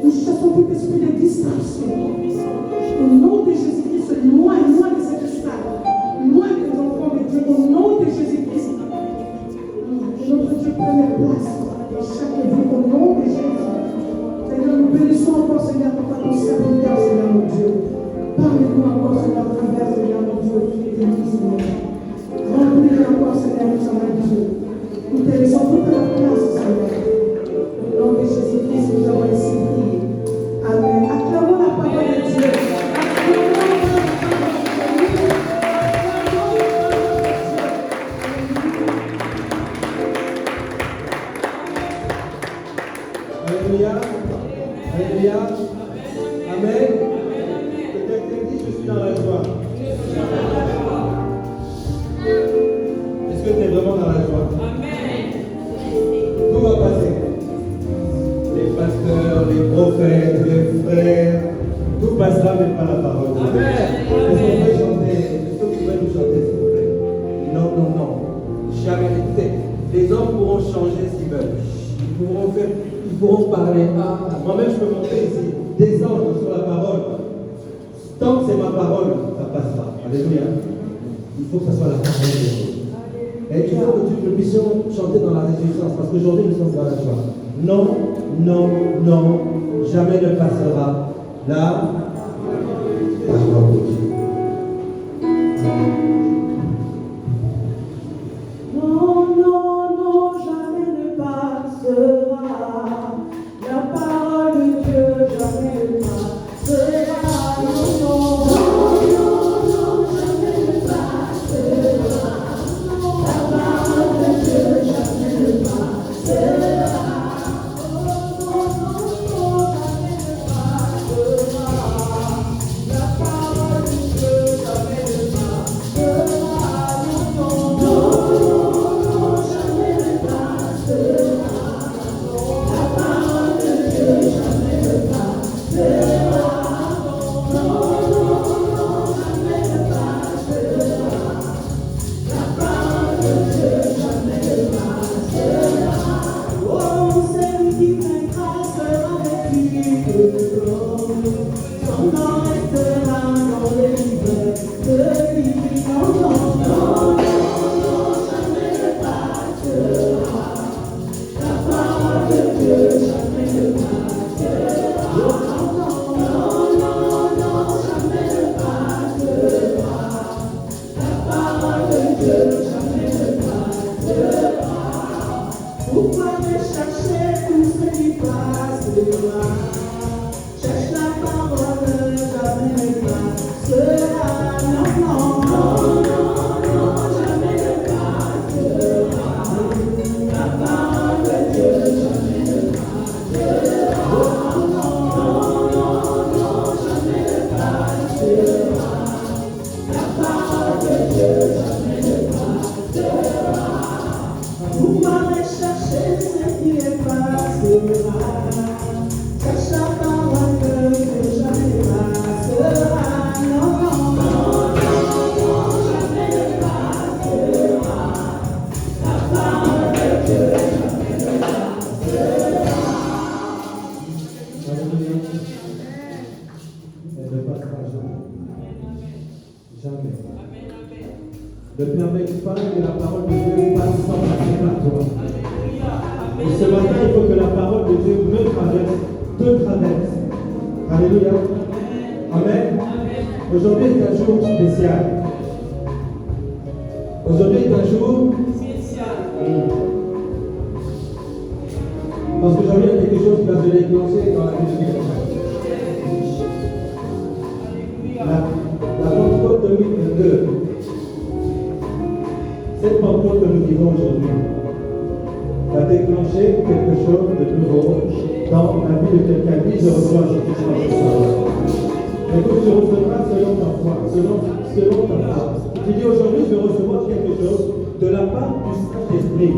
Nous chassons tout esprit de distraction. Au nom de Jésus-Christ, loin de cette salle, loin des enfants de Dieu, au nom de Jésus-Christ. Que notre Dieu prenne place dans chaque vie, au nom de Jésus. Seigneur, nous bénissons encore, Seigneur, pour ton serviteur, Seigneur, mon Dieu. Parlez-nous encore, Seigneur, à travers, Seigneur, mon Dieu, et nous, Seigneur. Remplis encore, Seigneur, nous sommes Dieu. Nous te laissons toute la place, Seigneur. Au nom de Jésus-Christ, nous avons ainsi prié. Amen. Acclamons la parole de Dieu. Alléluia. Alléluia. Amen. Que quelqu'un dit, je suis dans la joie. Est-ce que tu es vraiment dans la joie? Tout va passer. Les pasteurs, les prophètes, les frères, tout passera, mais pas la parole de Dieu. Est-ce qu'on peut chanter? Est-ce que vous pouvez nous chanter, s'il vous plaît? Non, non, non. Jamais. Les hommes pourront changer ce qu'ils veulent. Ils pourront parler. Moi-même, je peux monter ici, descendre sur la parole. Tant que c'est ma parole, ça passera. Alléluia. Il faut que ce soit la parole de Dieu. Et il faut que nous puissions chanter dans la réjouissance, parce qu'aujourd'hui nous sommes dans la joie. Non, non, non, jamais ne passera la parole de Dieu. Non, non, non, jamais ne passera. La parole de Dieu, jamais ne passera. Non, non, non, non, jamais ne passera. La parole de Dieu, jamais ne passera. Non, non, non, jamais ne passera. La parole de Dieu, jamais ne passera. Non, non, jamais ne passera. La parole de Dieu, jamais ne passera. Non, non, jamais ne passera. La parole de Dieu, jamais ne passera. Oh, celui qui vaincra sera vêtu de gloire. Son nom restera dans les livres de vie. Non, non, non, non, jamais ne passera. La parole de Dieu, jamais ne passera. Non, non, non, jamais ne passera. La parole de Dieu, jamais ne passera. Pourquoi me chercher tout ce qui passera? Cherche la parole, jamais ne passera. Non, non, non, non, jamais ne passera. La parole de Dieu, jamais ne passera. Non, non, jamais ne passera. La parole de Dieu, jamais ne passera. Pourquoi me chercher ce qui est passera? Cherche la parole que jamais ne passera. Non, non, non, jamais ne passera. La parole de Dieu, jamais ne passera. Alléluia. Elle ne passera jamais. Jamais. Ne permets pas que la parole de Dieu passe sans passer par toi. Et ce matin, il faut que la parole de Dieu me traverse, te traverse. Alléluia. Amen. Aujourd'hui est un jour spécial. Aujourd'hui est un jour spécial. Parce qu'aujourd'hui, il y a quelque chose qui va se déclencher dans la vie de quelqu'un. La Pentecôte 2022. Cette Pentecôte que nous vivons aujourd'hui va déclencher quelque chose de nouveau dans la vie de quelqu'un. Dit, je reçois quelque chose de nouveau. Écoute, tu recevras selon ta foi, selon ta foi. Tu dis aujourd'hui, je vais recevoir quelque chose de la part du Saint-Esprit.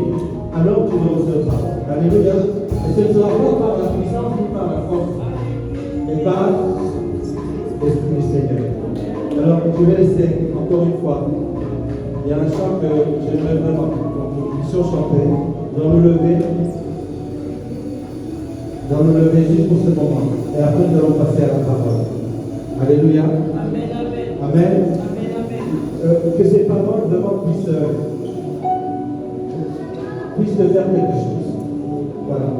Alors tu le recevras. Alléluia. Et ce ne sera pas par la puissance ni par la force, mais par l'Esprit du Seigneur. Alors je vais laisser encore une fois. Il y a un chant que j'aimerais vraiment que nous puissions chanter. Dans nous lever juste pour ce moment. nous allons passer à la parole. Alléluia. Amen, amen. Amen. Amen, amen. Que ces paroles vraiment puissent te faire quelque chose. Voilà.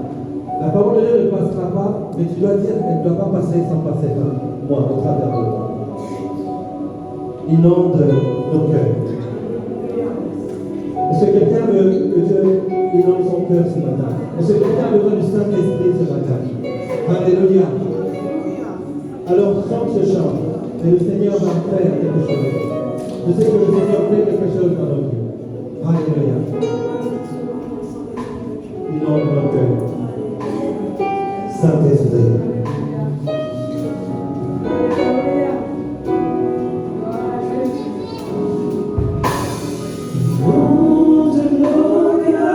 La parole de Dieu ne passera pas, mais tu dois dire, elle ne doit pas passer sans passer par moi, au travers de moi. Inonde nos cœurs. Est-ce que quelqu'un veut que Dieu inonde son cœur ce matin? Est-ce que quelqu'un a besoin du Saint-Esprit ce matin? Alléluia. Alors, chante ce chant, et le Seigneur va faire quelque chose. Je sais que le Seigneur fait quelque chose dans nos vies. Alléluia. Inonde nos cœurs. Saint-Esprit. Inonde nos cœurs.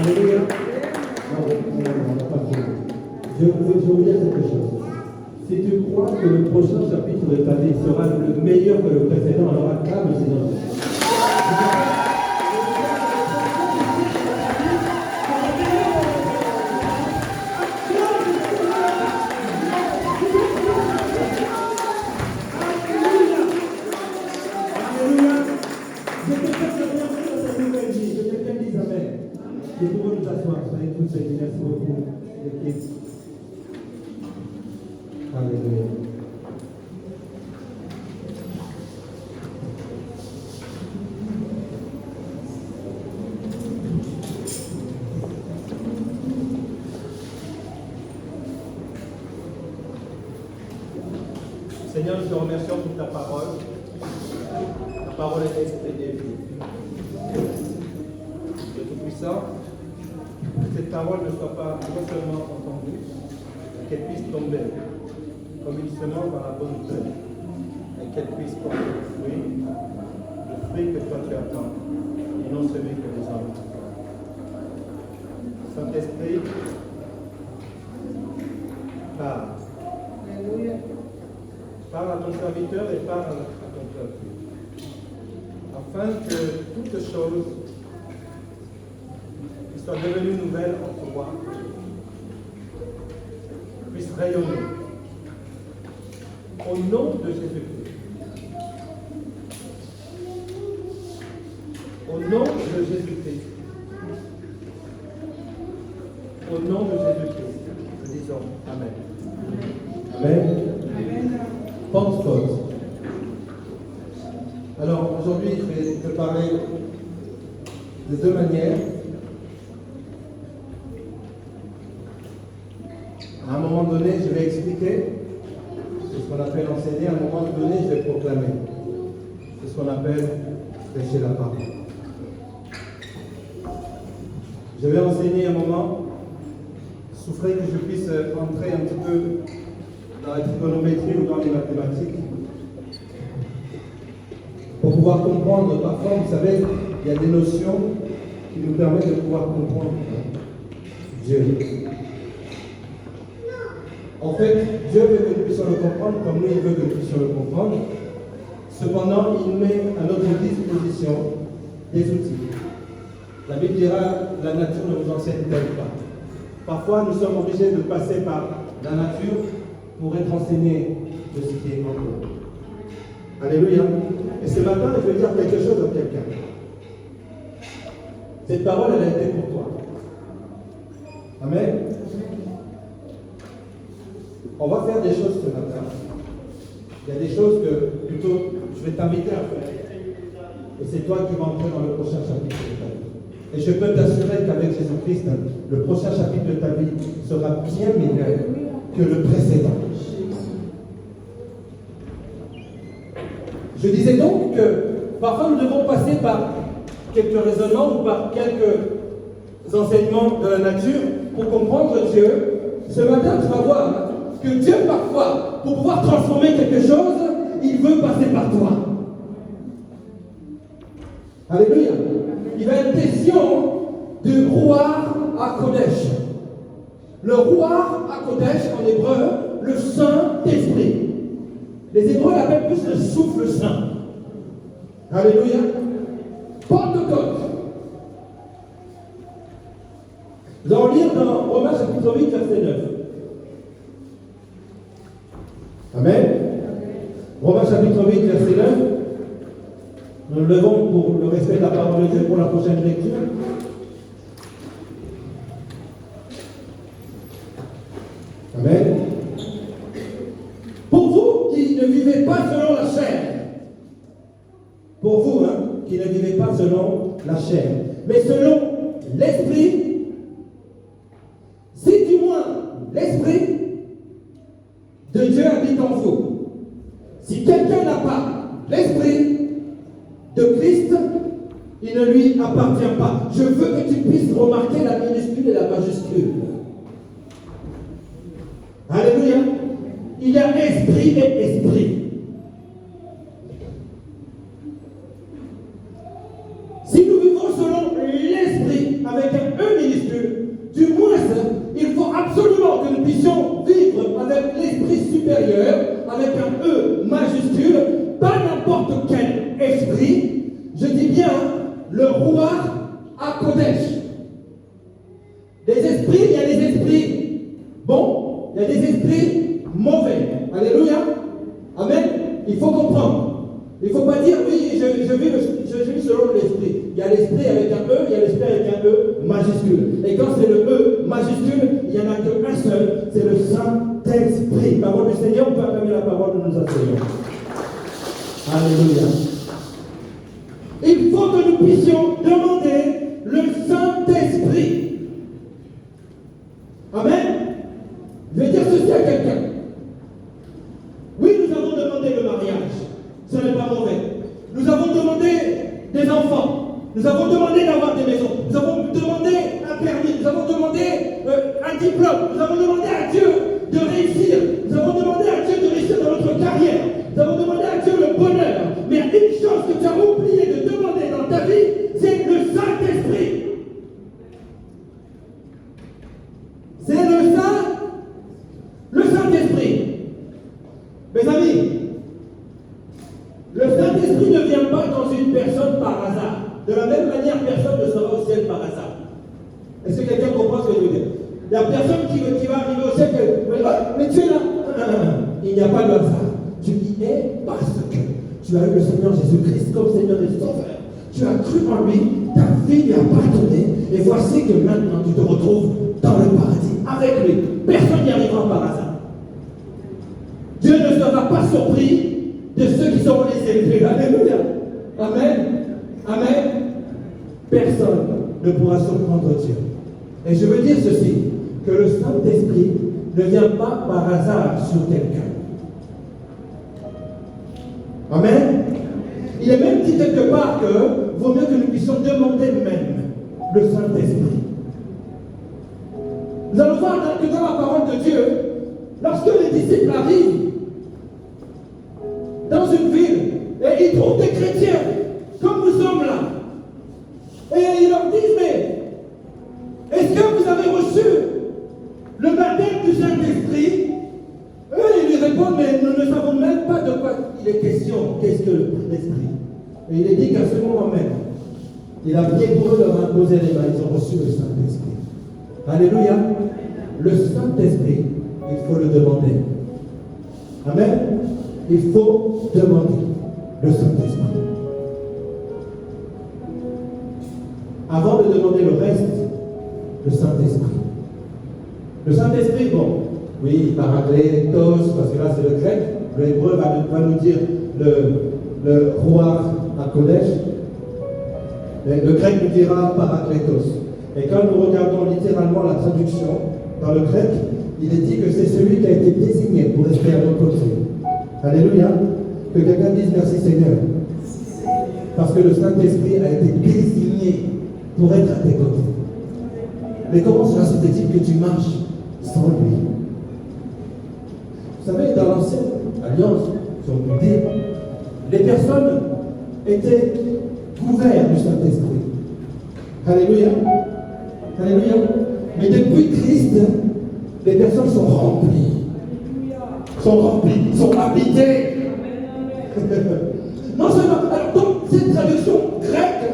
Alléluia. Je vais vous dire quelque chose. Si tu crois que le prochain chapitre de ta vie sera le meilleur que le précédent, alors acclame le Seigneur. Nous pouvons nous asseoir, soyez tous bénis, merci beaucoup, l'équipe. Alléluia. Seigneur, nous te remercions pour ta parole. Ta parole est esprit et vie. Dieu Tout-Puissant, que cette parole ne soit pas non seulement entendue, mais qu'elle puisse tomber comme une semence dans la bonne terre, et qu'elle puisse porter le fruit que toi tu attends, et non celui que les hommes attendent. Saint-Esprit, parle. Parle à ton serviteur et parle à ton peuple, afin que toutes choses qui soient devenues nouvelles en toi puissent rayonner. Au nom de Jésus-Christ. Au nom de Jésus-Christ. Au nom de Jésus-Christ. Nous disons Amen. Amen. Pentecôte. Alors aujourd'hui, je vais te parler de deux manières. À un moment donné, je vais expliquer. C'est ce qu'on appelle enseigner. À un moment donné, je vais proclamer. C'est ce qu'on appelle prêcher la parole. Je vais enseigner un moment. Souffrez que je puisse entrer un petit peu dans la trigonométrie ou dans les mathématiques. Pour pouvoir comprendre, parfois, vous savez, il y a des notions qui nous permettent de pouvoir comprendre Dieu. En fait, Dieu veut que nous puissions le comprendre comme nous, il veut que nous puissions le comprendre. Cependant, il met à notre disposition des outils. La Bible dira, la nature ne vous enseigne-t-elle pas. Parfois, nous sommes obligés de passer par la nature pour être enseignés de ce qui est en nous. Alléluia. Et ce matin, je vais dire quelque chose à quelqu'un. Cette parole, elle a été pour toi. Amen. On va faire des choses ce matin. Il y a des choses que, plutôt, je vais t'inviter à faire. Et c'est toi qui vas entrer dans le prochain chapitre de ta vie. Et je peux t'assurer qu'avec Jésus-Christ, le prochain chapitre de ta vie sera bien meilleur que le précédent. Je disais donc que parfois nous devons passer par quelques raisonnements ou par quelques enseignements de la nature pour comprendre Dieu. Ce matin, tu vas voir que Dieu, parfois, pour pouvoir transformer quelque chose, il veut passer par toi. Alléluia. Il va être question de Ruach HaKodesh. Le Ruach HaKodesh, en hébreu, le Saint-Esprit. Les Hébreux l'appellent plus le souffle saint. Alléluia. Pentecôte. Nous allons lire dans Romains chapitre 8, verset 9. Amen. Romains chapitre 8, verset 9. Nous nous levons pour le respect de la parole de Dieu pour la prochaine lecture. Amen. Pour vous qui ne vivez pas selon la chair, pour vous qui ne vivez pas selon la chair, mais selon l'esprit, si du moins l'esprit de Dieu habite en vous. Si quelqu'un n'a pas l'esprit de Christ, il ne lui appartient pas. Je veux que tu puisses remarquer la minuscule et la majuscule. Alléluia. Il y a esprit et esprit. Si nous vivons selon l'esprit avec un E minuscule, du moins il faut absolument que nous puissions vivre avec l'esprit supérieur, avec un E majuscule, pas n'importe quel esprit. Je dis bien le roi à Kodesh. Des esprits, il y a des esprits bons, il y a des esprits mauvais. Alléluia. Amen. Il faut comprendre. Il ne faut pas dire oui, je vis selon l'esprit. Il y a l'esprit avec un E, il y a l'esprit avec un E majuscule. Et quand c'est le E majuscule, il n'y en a qu'un seul, c'est le Saint-Esprit. Parole du Seigneur, on peut acclamer la parole de nos enseignants. Alléluia. Il faut que nous puissions demander le Saint-Esprit. Amen. Je vais dire ceci à quelqu'un. Oui, nous avons demandé le mariage. Ce n'est pas mauvais. Nous avons demandé des enfants. Nous avons demandé d'avoir des maisons. Nous avons demandé un permis. Nous avons demandé un diplôme. Nous avons demandé à Dieu de réussir. Nous avons demandé à Dieu de réussir dans notre carrière. Nous avons demandé à Dieu le bonheur. Mais une chose que tu as oublié de demander dans ta vie, c'est le Saint-Esprit. C'est le Saint-Esprit. Mes amis, le Saint-Esprit ne vient pas dans une personne par hasard. De la même manière, personne ne sera au ciel par hasard. Est-ce que quelqu'un comprend ce que je veux dire? Il y a personne qui va arriver au ciel, mais tu es là. Il n'y a pas de hasard. Tu y es parce que tu as eu le Seigneur Jésus-Christ comme Seigneur et Sauveur. Tu as cru en lui, ta vie lui appartenait, et voici que maintenant tu te retrouves dans le paradis avec lui. Personne n'y arrivera par hasard. Dieu ne sera pas surpris de ceux qui seront les élevés. Alléluia. Amen. Amen. Personne ne pourra surprendre Dieu. Et je veux dire ceci, que le Saint-Esprit ne vient pas par hasard sur quelqu'un. Amen. Il est même dit quelque part que vaut mieux que nous puissions demander même le Saint-Esprit. Nous allons voir que dans la parole de Dieu, lorsque les disciples arrivent dans une ville et ils trouvent des chrétiens comme nous sommes là, et ils leur disent, mais est-ce que vous avez reçu le baptême du Saint-Esprit? Eux, ils lui répondent, mais nous ne savons même pas de quoi il est question. Qu'est-ce que l'Esprit? Et il est dit qu'à ce moment même, il a bien pour eux leur imposer les mains. Ils ont reçu le Saint-Esprit. Alléluia. Le Saint-Esprit, il faut le demander. Amen. Il faut demander le Saint-Esprit. Avant de demander le reste, le Saint-Esprit. Le Saint-Esprit, bon, oui, parakletos, parce que là c'est le grec. Le hébreu va nous dire le roi à Kodesh. Le grec nous dira parakletos. Et quand nous regardons littéralement la traduction, dans le grec, il est dit que c'est celui qui a été désigné pour rester à nos côtés. Alléluia. Que quelqu'un dise merci Seigneur. Parce que le Saint-Esprit a été désigné pour être à tes côtés. Mais comment cela se fait-il que tu marches sans lui? Vous savez, dans l'ancienne alliance, si on peut dire, les personnes étaient couvertes du Saint-Esprit. Alléluia. Alléluia. Mais depuis Christ, les personnes sont remplies. Sont habitées. Non seulement, alors donc cette traduction grecque,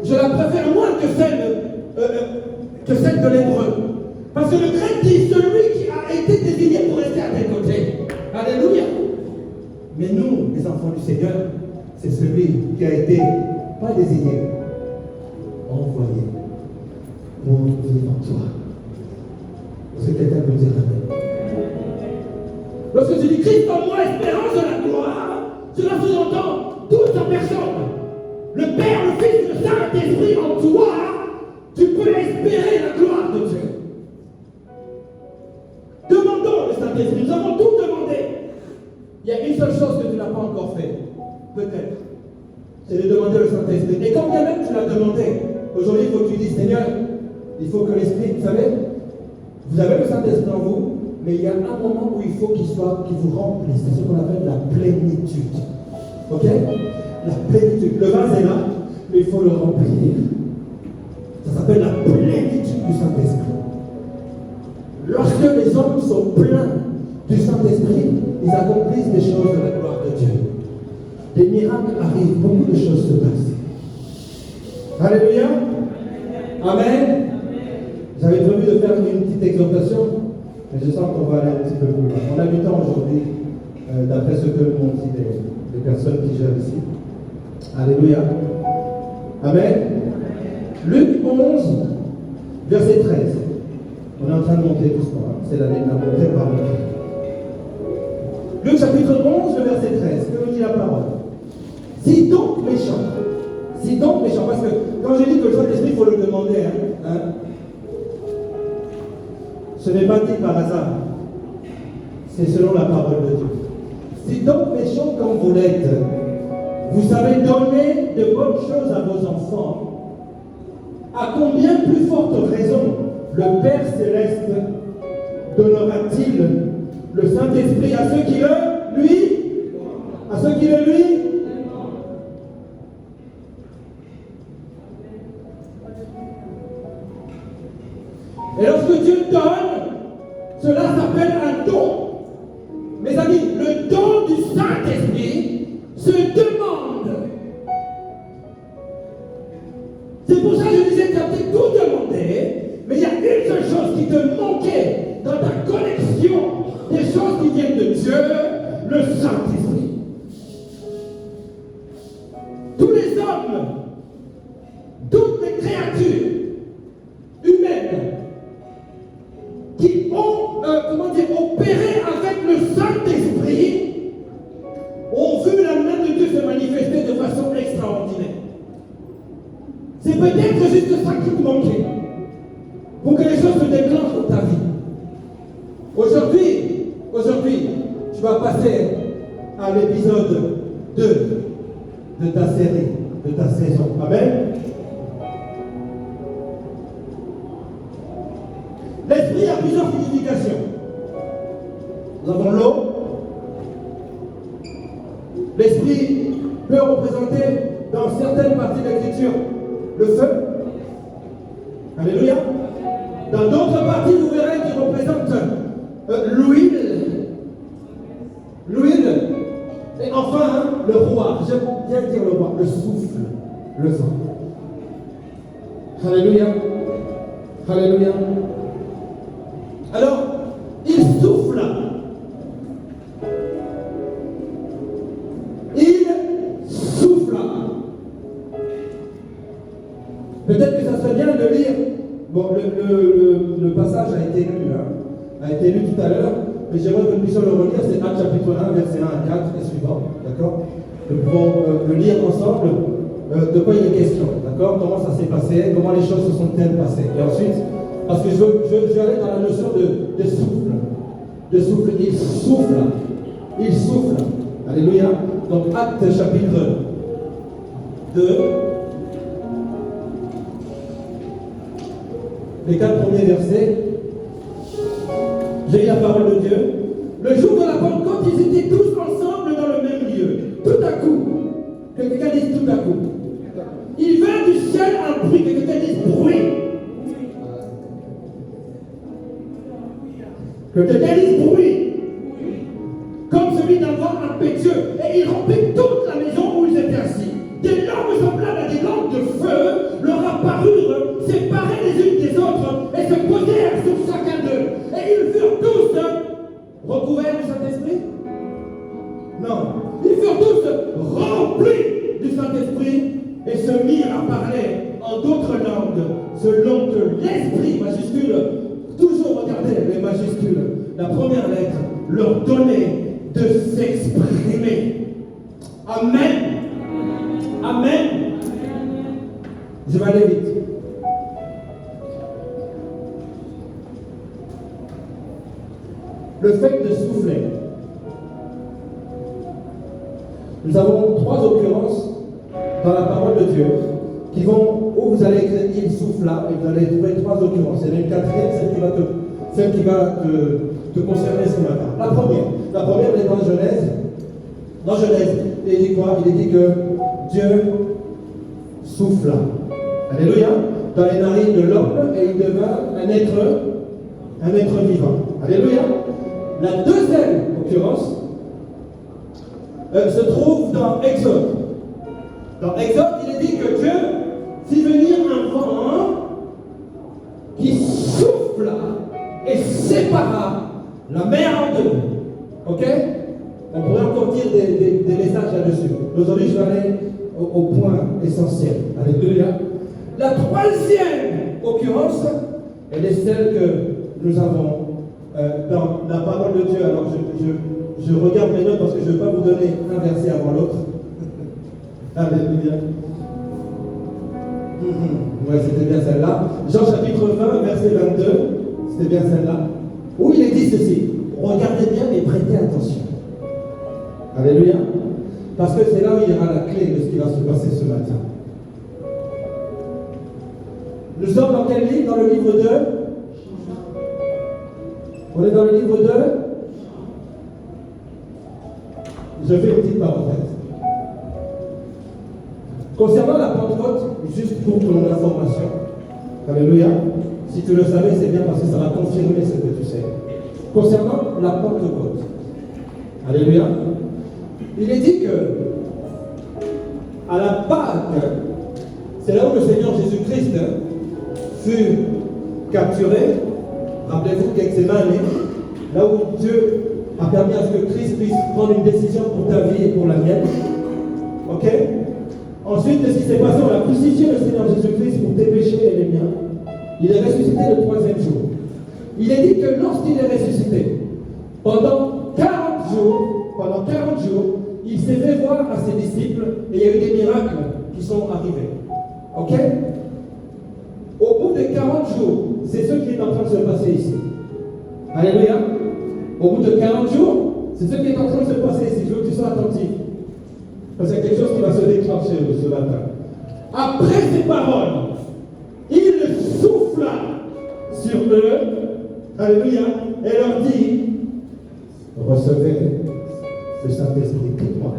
je la préfère moins que celle de l'hébreu. Parce que le grec dit celui qui a été désigné pour rester à tes côtés. Alléluia. enfant du Seigneur, c'est celui qui a été, pas désigné, envoyé pour vivre en toi. Est-ce que quelqu'un peut dire amen? Lorsque tu dis Christ en moi, espérance de la gloire, cela sous-entend toute sa personne. Le Père, le Fils, le Saint-Esprit en toi, tu peux espérer la gloire de Dieu. Demandons le Saint-Esprit, nous avons tout demandé. Il y a une seule chose que tu n'as pas encore fait, peut-être, c'est de demander le Saint-Esprit. Et quand bien même tu l'as demandé, aujourd'hui il faut que tu dises, Seigneur, il faut que l'Esprit, vous savez, vous avez le Saint-Esprit en vous, mais il y a un moment où il faut qu'il vous remplisse. C'est ce qu'on appelle la plénitude. Ok? La plénitude. Le vase est là, mais il faut le remplir. Ça s'appelle la plénitude du Saint-Esprit. Lorsque les hommes sont pleins du Saint-Esprit, ils accomplissent des choses de la gloire de Dieu. Des miracles arrivent, beaucoup de choses se passent. Alléluia. Amen. J'avais prévu de faire une petite exhortation, mais je sens qu'on va aller un petit peu plus loin. On a du temps aujourd'hui, d'après ce que m'ont dit les personnes qui gèrent ici. Alléluia. Amen. Luc 11, verset 13. On est en train de monter doucement. C'est la montée par montée. Luc chapitre 11, le verset 13. Que nous dit la parole? Si donc méchant, parce que quand j'ai dit que le Saint-Esprit, il faut le demander, hein, ce n'est pas dit par hasard. C'est selon la parole de Dieu. Si donc méchant comme vous l'êtes, vous savez donner de bonnes choses à vos enfants, à combien plus forte raison le Père Céleste donnera-t-il le Saint-Esprit à ceux qui le lui. Et lorsque Dieu donne, cela s'appelle un don. Mes amis, le don du Saint-Esprit se demande. C'est pour ça que je disais que tu as tout demandé, mais il y a une seule chose qui te manquait dans ta collection des choses qui viennent de Dieu, le Saint-Esprit. Tous les hommes, toutes les créatures humaines qui ont, opéré avec le Saint-Esprit, ont vu la main de Dieu se manifester de façon extraordinaire. C'est peut-être juste ça qui te manquait pour que les choses se déclenchent dans ta vie. Aujourd'hui, tu vas passer à l'épisode 2 de ta série, de ta saison. Amen. L'esprit a plusieurs significations. Nous avons l'eau. L'esprit peut représenter dans certaines parties de l'Écriture le feu. Alléluia. Dans d'autres parties, vous verrez qu'il représente l'huile. Et enfin, le roi. J'aime bien dire le roi. Le souffle. Le vent. Alléluia. Alléluia. Alors, il souffle. Peut-être que ça serait bien de lire. Bon, le passage a été lu tout à l'heure, mais j'aimerais que nous puissions le relire. C'est Actes chapitre 1, verset 1 à 4 et suivant. D'accord? Nous pouvons le lire ensemble. De quoi il est question? D'accord? Comment ça s'est passé? Comment les choses se sont-elles passées? Et ensuite, parce que je vais aller dans la notion de souffle. De souffle. Il souffle. Alléluia. Donc, Actes chapitre 2. Les 4 premiers versets. J'ai lu la parole de Dieu. Le jour de la Pentecôte, ils étaient tous ensemble dans le même lieu. Tout à coup. Que quelqu'un dise tout à coup. Il vint du ciel un bruit. Que quelqu'un dise bruit. Que quelqu'un dise bruit. Comme celui d'un vent impétueux. Et il remplit toute la maison où ils étaient assis. Des langues semblables à des langues de feu leur apparurent, séparées les unes des autres, et se posèrent sur chacun d'eux. Et ils furent tous recouverts du Saint-Esprit? Non. Ils furent tous remplis du Saint-Esprit et se mirent à parler en d'autres langues, selon que l'Esprit majuscule, toujours regardez les majuscules, la première lettre leur donnait de s'exprimer. Amen. Amen. Je vais aller vite. Le fait de souffler. Nous avons 3 occurrences dans la parole de Dieu qui vont, où vous allez écrire il souffla, et vous allez trouver 3 occurrences. Il y en a une 4e, celle qui va te concerner ce matin. La première est dans Genèse. Dans Genèse, il dit quoi? Il dit que Dieu souffla. Alléluia. Dans les narines de l'homme, et il devint un être vivant. Alléluia. La deuxième occurrence se trouve dans Exode. Dans Exode, il est dit que Dieu fit venir un vent qui souffla et sépara la mer en deux. Ok? On pourrait encore dire des messages là-dessus. Aujourd'hui, je vais aller au point essentiel. Alléluia. La troisième occurrence, elle est celle que nous avons dans la parole de Dieu. Alors, je regarde mes notes parce que je ne vais pas vous donner un verset avant l'autre. Alléluia. Ouais, c'était bien celle-là. Jean chapitre 20, verset 22. C'était bien celle-là. Où il est dit ceci. Regardez bien et prêtez attention. Alléluia. Parce que c'est là où il y aura la clé de ce qui va se passer ce matin. Nous sommes dans quel livre? Dans le livre 2. On est dans le livre 2. Je fais une petite parenthèse. Concernant la Pentecôte, juste pour ton information, alléluia, si tu le savais, c'est bien parce que ça va confirmer ce que tu sais. Concernant la Pentecôte, alléluia, il est dit que à la Pâque, c'est là où le Seigneur Jésus-Christ fut capturé. Rappelez-vous qu'Exémane, là où Dieu a permis à ce que Christ puisse prendre une décision pour ta vie et pour la mienne. Ok? Ensuite, ce qui s'est passé, on a crucifié le Seigneur Jésus-Christ pour tes péchés et les miens. Il est ressuscité le 3e jour. Il est dit que lorsqu'il est ressuscité, pendant 40 jours, il s'est fait voir à ses disciples et il y a eu des miracles qui sont arrivés. Ok? Au bout de 40 jours, c'est ce qui est en train de se passer ici. Alléluia. Au bout de 40 jours, c'est ce qui est en train de se passer ici. Je veux que tu sois attentif. Parce qu'il y a quelque chose qui va se déclencher ce matin. Après ces paroles, il souffla sur eux. Alléluia. Et leur dit, recevez le Saint-Esprit. Dites-moi.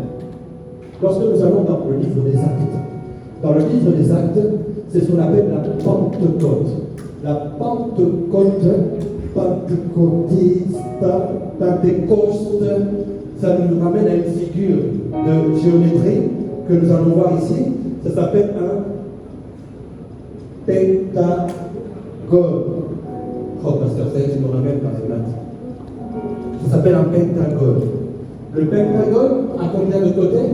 Lorsque nous allons dans le livre des Actes, c'est ce qu'on appelle la Pentecôte. La Pentecôte, Pentecôtiste, Pentecôte, ça nous ramène à une figure de géométrie que nous allons voir ici. Ça s'appelle un pentagone. Oh, pasteur, ça tu me ramènes par les maths. Ça s'appelle un pentagone. Le pentagone a combien de côtés?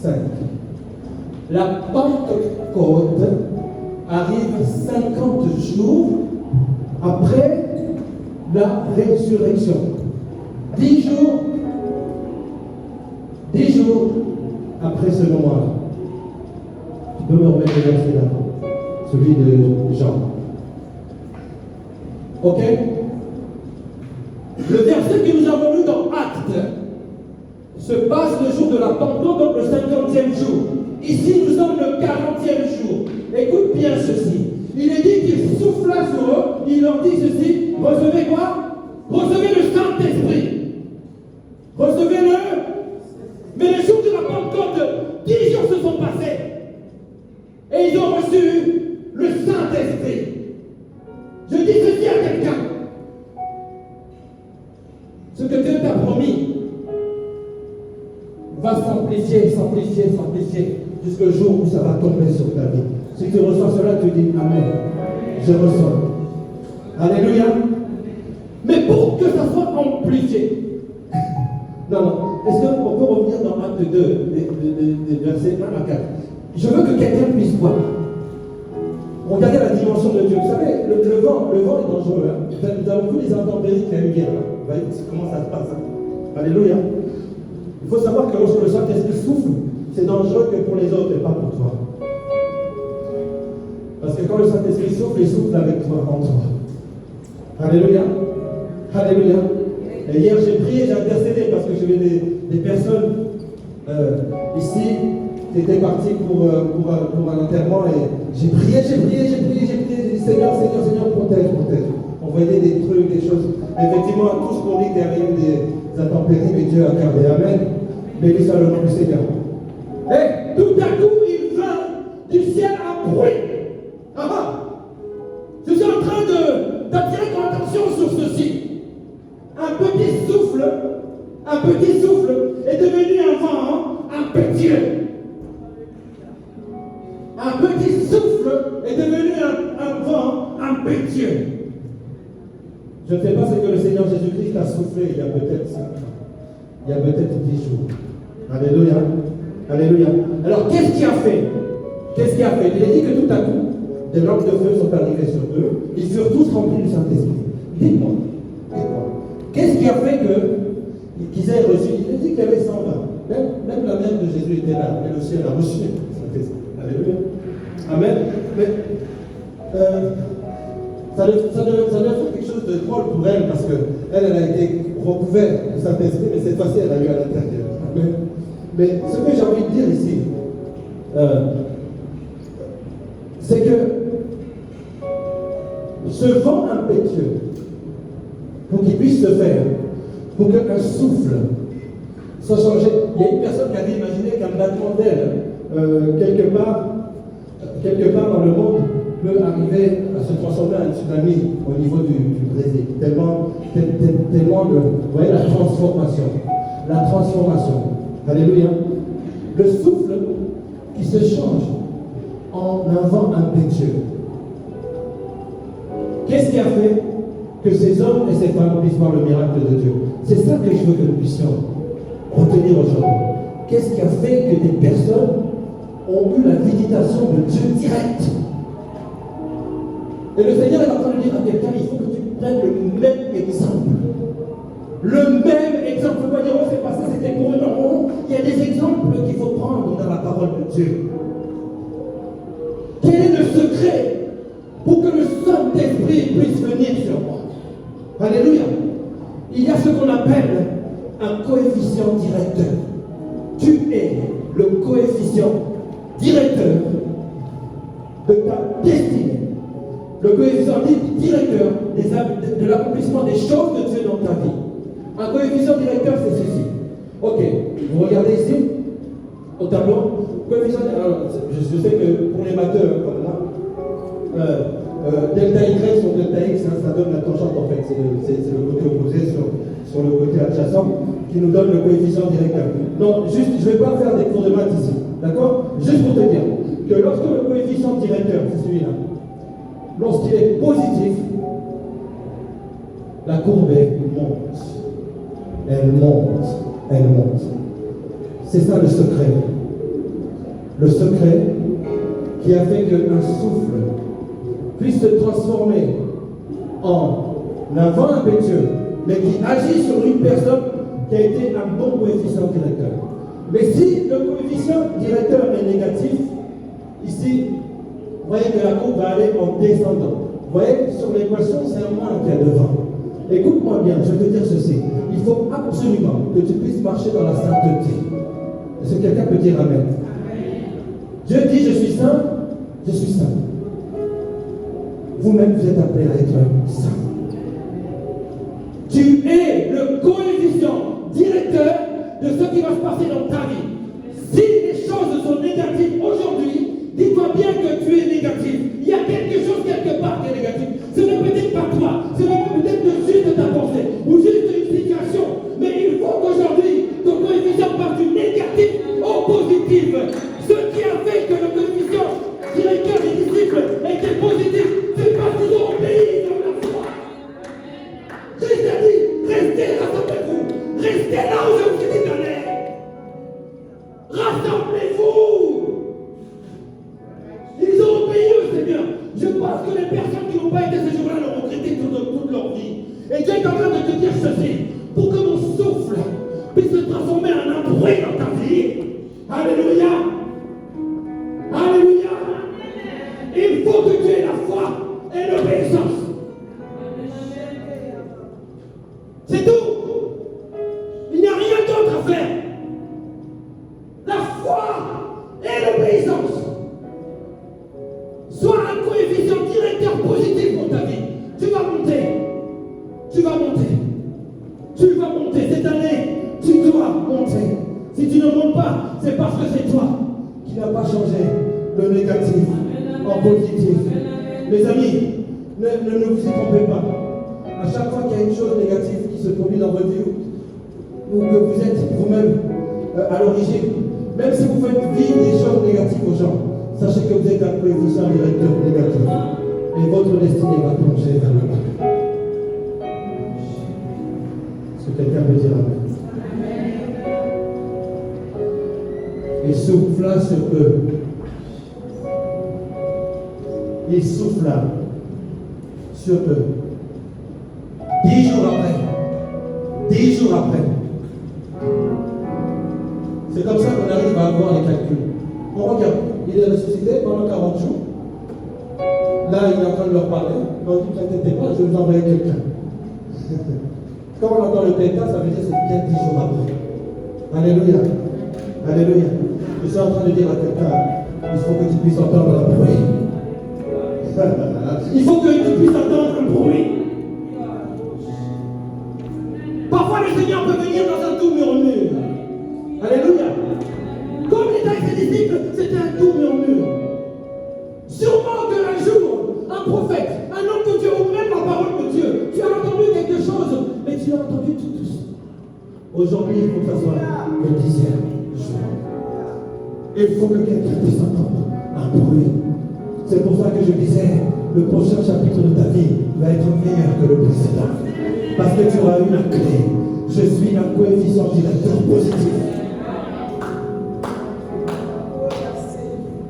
5. La Pentecôte arrive 50 jours après la résurrection. 10 jours après ce moment-là. Tu peux me remettre le verset là, celui de Jean. Ok? Le verset que nous avons lu dans Actes se passe le jour de la Pentecôte, donc le 50e jour. Ici, nous sommes le 40e jour. Écoute bien ceci. Il est dit qu'il souffla sur eux, il leur dit ceci, recevez quoi? Recevez le Saint-Esprit. Recevez-le. Mais le jour de la Pentecôte, 10 jours se sont passés. Et ils ont reçu le Saint-Esprit. Je dis ceci à quelqu'un. Ce que Dieu t'a promis va s'amplifier jusqu'au jour où ça va tomber sur ta vie. Si tu reçois cela, tu dis Amen. Je reçois. Alléluia. Mais pour que ça soit amplifié. Non. Est-ce qu'on peut revenir dans Acte 22, des versets 1 à 4. Je veux que quelqu'un puisse voir. Regardez la dimension de Dieu. Vous savez, le vent est dangereux. Hein. Nous avons vu les intempéries qu'il y a eu hier. Vous voyez comment ça se passe. Hein. Alléluia. Il faut savoir que lorsque le Saint-Esprit souffle, c'est dangereux que pour les autres et pas pour toi. Parce que quand le Saint-Esprit souffle, il souffle avec toi, en toi. Alléluia. Alléluia. Et hier, j'ai prié, j'ai intercédé parce que j'avais des personnes ici qui étaient parties pour un enterrement et j'ai prié, j'ai dit Seigneur, protège. On voyait des trucs, des choses. Effectivement, tout ce qu'on dit qu'il y avait eu des intempéries, mais Dieu a gardé. Amen. Béni soit le nom du Seigneur. Et tout à coup, il vint du ciel un bruit. Je suis en train d'attirer ton attention sur ceci. Un petit souffle est devenu un vent impétueux. Un petit souffle est devenu un vent impétueux. Je ne sais pas ce que le Seigneur Jésus-Christ a soufflé il y a peut-être 5 ans. Il y a peut-être 10 jours. Alléluia. Alléluia. Alors, qu'est-ce qui a fait? Il a dit que tout à coup, des lampes de feu sont arrivées sur eux. Ils furent tous remplis du Saint-Esprit. Dites-moi. Qu'est-ce qui a fait qu'ils aient reçu? Il a dit qu'il y avait 120. Même la mère de Jésus était là. Et le ciel a reçu le Saint-Esprit. Alléluia. Amen. Mais ça devait faire quelque chose de drôle pour elle parce qu'elle a été recouverte du Saint-Esprit, mais cette fois-ci, elle a eu à l'intérieur. Amen. Mais ce que j'ai envie de dire ici, c'est que ce vent impétueux, pour qu'il puisse se faire, pour qu'un souffle soit changé, il y a une personne qui avait imaginé qu'un battement d'aile, quelque part dans le monde, peut arriver à se transformer en un tsunami au niveau du Brésil. Tellement vous voyez, la transformation. Alléluia. Le souffle qui se change en un vent impétueux. Qu'est-ce qui a fait que ces hommes et ces femmes puissent voir le miracle de Dieu? C'est ça que je veux que nous puissions retenir aujourd'hui. Qu'est-ce qui a fait que des personnes ont eu la visitation de Dieu directe? Et le Seigneur est en train de dire à quelqu'un, il faut que tu prennes le même exemple. Le même exemple. Vous voyez, oh, c'est passé, c'était pour eux. Non, il y a des exemples qu'il faut prendre dans la parole de Dieu. Quel est le secret pour que le Saint-Esprit puisse venir sur moi? Alléluia. Il y a ce qu'on appelle un coefficient directeur. Tu es le coefficient directeur de ta destinée. Le coefficient directeur de l'accomplissement des choses de Dieu dans ta vie. Un coefficient directeur, c'est ceci. Ok, vous regardez ici, au tableau. Coefficient, alors, je sais que pour les matheux, comme là, delta Y sur delta X, hein, ça donne la tangente en fait. C'est le côté opposé sur le côté adjacent qui nous donne le coefficient directeur. Non, juste, je ne vais pas faire des cours de maths ici. D'accord? Juste pour te dire que lorsque le coefficient directeur, c'est celui-là, lorsqu'il est positif, la courbe monte. Elle monte. C'est ça le secret. Le secret qui a fait qu'un souffle puisse se transformer en un vent impétueux, mais qui agit sur une personne qui a été un bon coefficient directeur. Mais si le coefficient directeur est négatif, ici, vous voyez que la courbe va aller en descendant. Vous voyez, sur l'équation, c'est un moins qu'il y a devant. Écoute-moi bien, je vais te dire ceci. Il faut absolument que tu puisses marcher dans la sainteté. Est-ce que quelqu'un peut dire Amen? Dieu dit, je suis saint, je suis saint. Vous-même, vous êtes appelés à être saint. Tu es le coefficient directeur de ce qui va se passer dans ta vie. Si les choses sont négatives aujourd'hui, dis-toi bien que tu es négatif. Il y a quelque chose quelque part qui est négatif. Ce n'est peut-être pas toi, ce n'est peut-être juste ta pensée ou juste une situation. Mais il faut qu'aujourd'hui, ton coefficient passe du négatif au positif. Ce qui a fait que le coefficient directeur des disciples était positif, c'est parce qu'ils ont obéi dans la foi. Jésus a dit, restez, rassemblez-vous, restez là où je vous ai dit d'aller. Alléluia. Alléluia. Il faut que tu aies la foi et l'obéissance. C'est tout. Il n'y a rien d'autre à faire. La foi et l'obéissance. Sois un coefficient directeur positif pour ta vie. Tu vas monter. Tu vas monter. Tu vas monter. Cette année, tu dois monter. Si tu ne montes pas, c'est parce que c'est toi qui n'as pas changé le négatif en positif. Mes amis, ne vous y trompez pas. À chaque fois qu'il y a une chose négative qui se produit dans votre vie, ou que vous êtes vous-même à l'origine, même si vous faites vivre des choses négatives aux gens, sachez que vous êtes un coefficient directeur négatif. Et votre destinée va plonger vers le bas. Est-ce que quelqu'un peut dire amen? Il souffla sur eux. Il souffla sur eux. 10 jours après. 10 jours après. C'est comme ça qu'on arrive à avoir les calculs. On regarde. Il est ressuscité pendant 40 jours. Là, il est en train de leur parler. On dit, ne t'inquiétez pas, je vais vous envoyer quelqu'un. Quand on entend le bêta, ça veut dire que c'est bien 10 jours après. Alléluia. Alléluia. Je suis en train de dire à quelqu'un, il faut que tu puisses entendre un bruit. Il faut que tu puisses entendre un bruit. Parfois, le Seigneur peut venir dans un doux murmure. Alléluia. Comme il était avec ses disciples, c'était un doux murmure. Sûrement qu'un jour, un prophète, un homme de Dieu, ou même la parole de Dieu, tu as entendu quelque chose, mais tu l'as entendu tout doucement. Aujourd'hui, il faut que ça soit le 10e jour. Il faut que quelqu'un puisse entendre un bruit. C'est pour ça que je disais, le prochain chapitre de ta vie va être meilleur que le précédent. Parce que tu auras eu la clé. Je suis un coefficient directeur positif.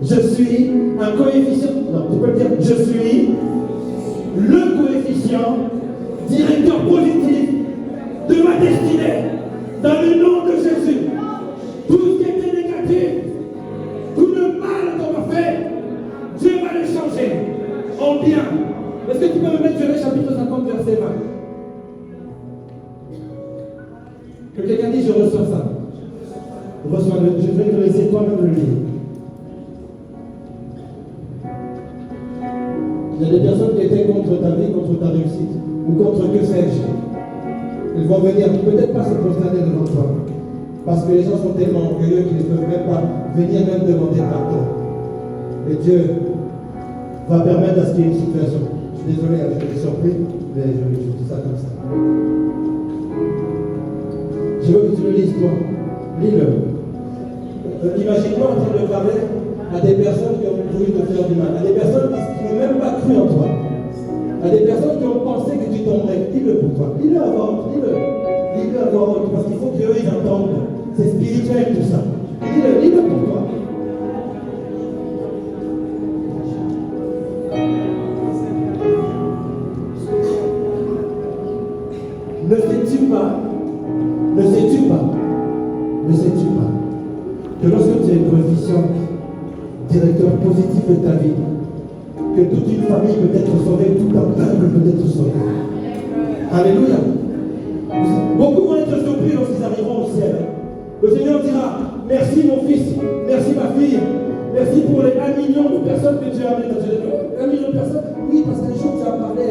Je suis un coefficient. Non, tu peux le dire. Je suis le coefficient directeur positif de ma destinée. Dans le nom de Jésus. Tout ce qui était négatif, tout le mal qu'on m'a fait, Dieu va le changer en bien. Est-ce que tu peux me mettre Genèse chapitre 50, verset 20? Que quelqu'un dise, je reçois ça. Je vais te laisser toi-même le lire. Il y a des personnes qui étaient contre ta vie, contre ta réussite, ou contre que sais-je. Ils vont venir, peut-être pas se prosterner devant toi. Parce que les gens sont tellement orgueilleux qu'ils ne peuvent même pas venir même demander pardon. Mais Dieu va permettre à ce qu'il y ait une situation. Je suis désolé, je suis surpris, mais je dis ça comme ça. Je veux que tu le lises, toi. Lis-le. Imagine-toi en train de parler à des personnes qui ont voulu te faire du mal, à des personnes qui n'ont même pas cru en toi, à des personnes qui ont pensé que tu tomberais. Lis-le pour toi. Lis-le à voix haute. Lis-le à voix haute, parce qu'il faut qu'eux ils entendent. C'est spirituel tout ça. Lis-le pour toi. Ne sais-tu pas que lorsque tu es coefficient directeur positif de ta vie, que toute une famille peut être sauvée, tout un peuple peut être sauvé. Alléluia. Beaucoup vont être surpris lorsqu'ils arriveront au ciel. Le Seigneur dira, merci mon fils, merci ma fille, merci pour les 1 million de personnes que tu as amenées dans cette vie. 1 million de personnes? Oui, parce qu'un jour tu as parlé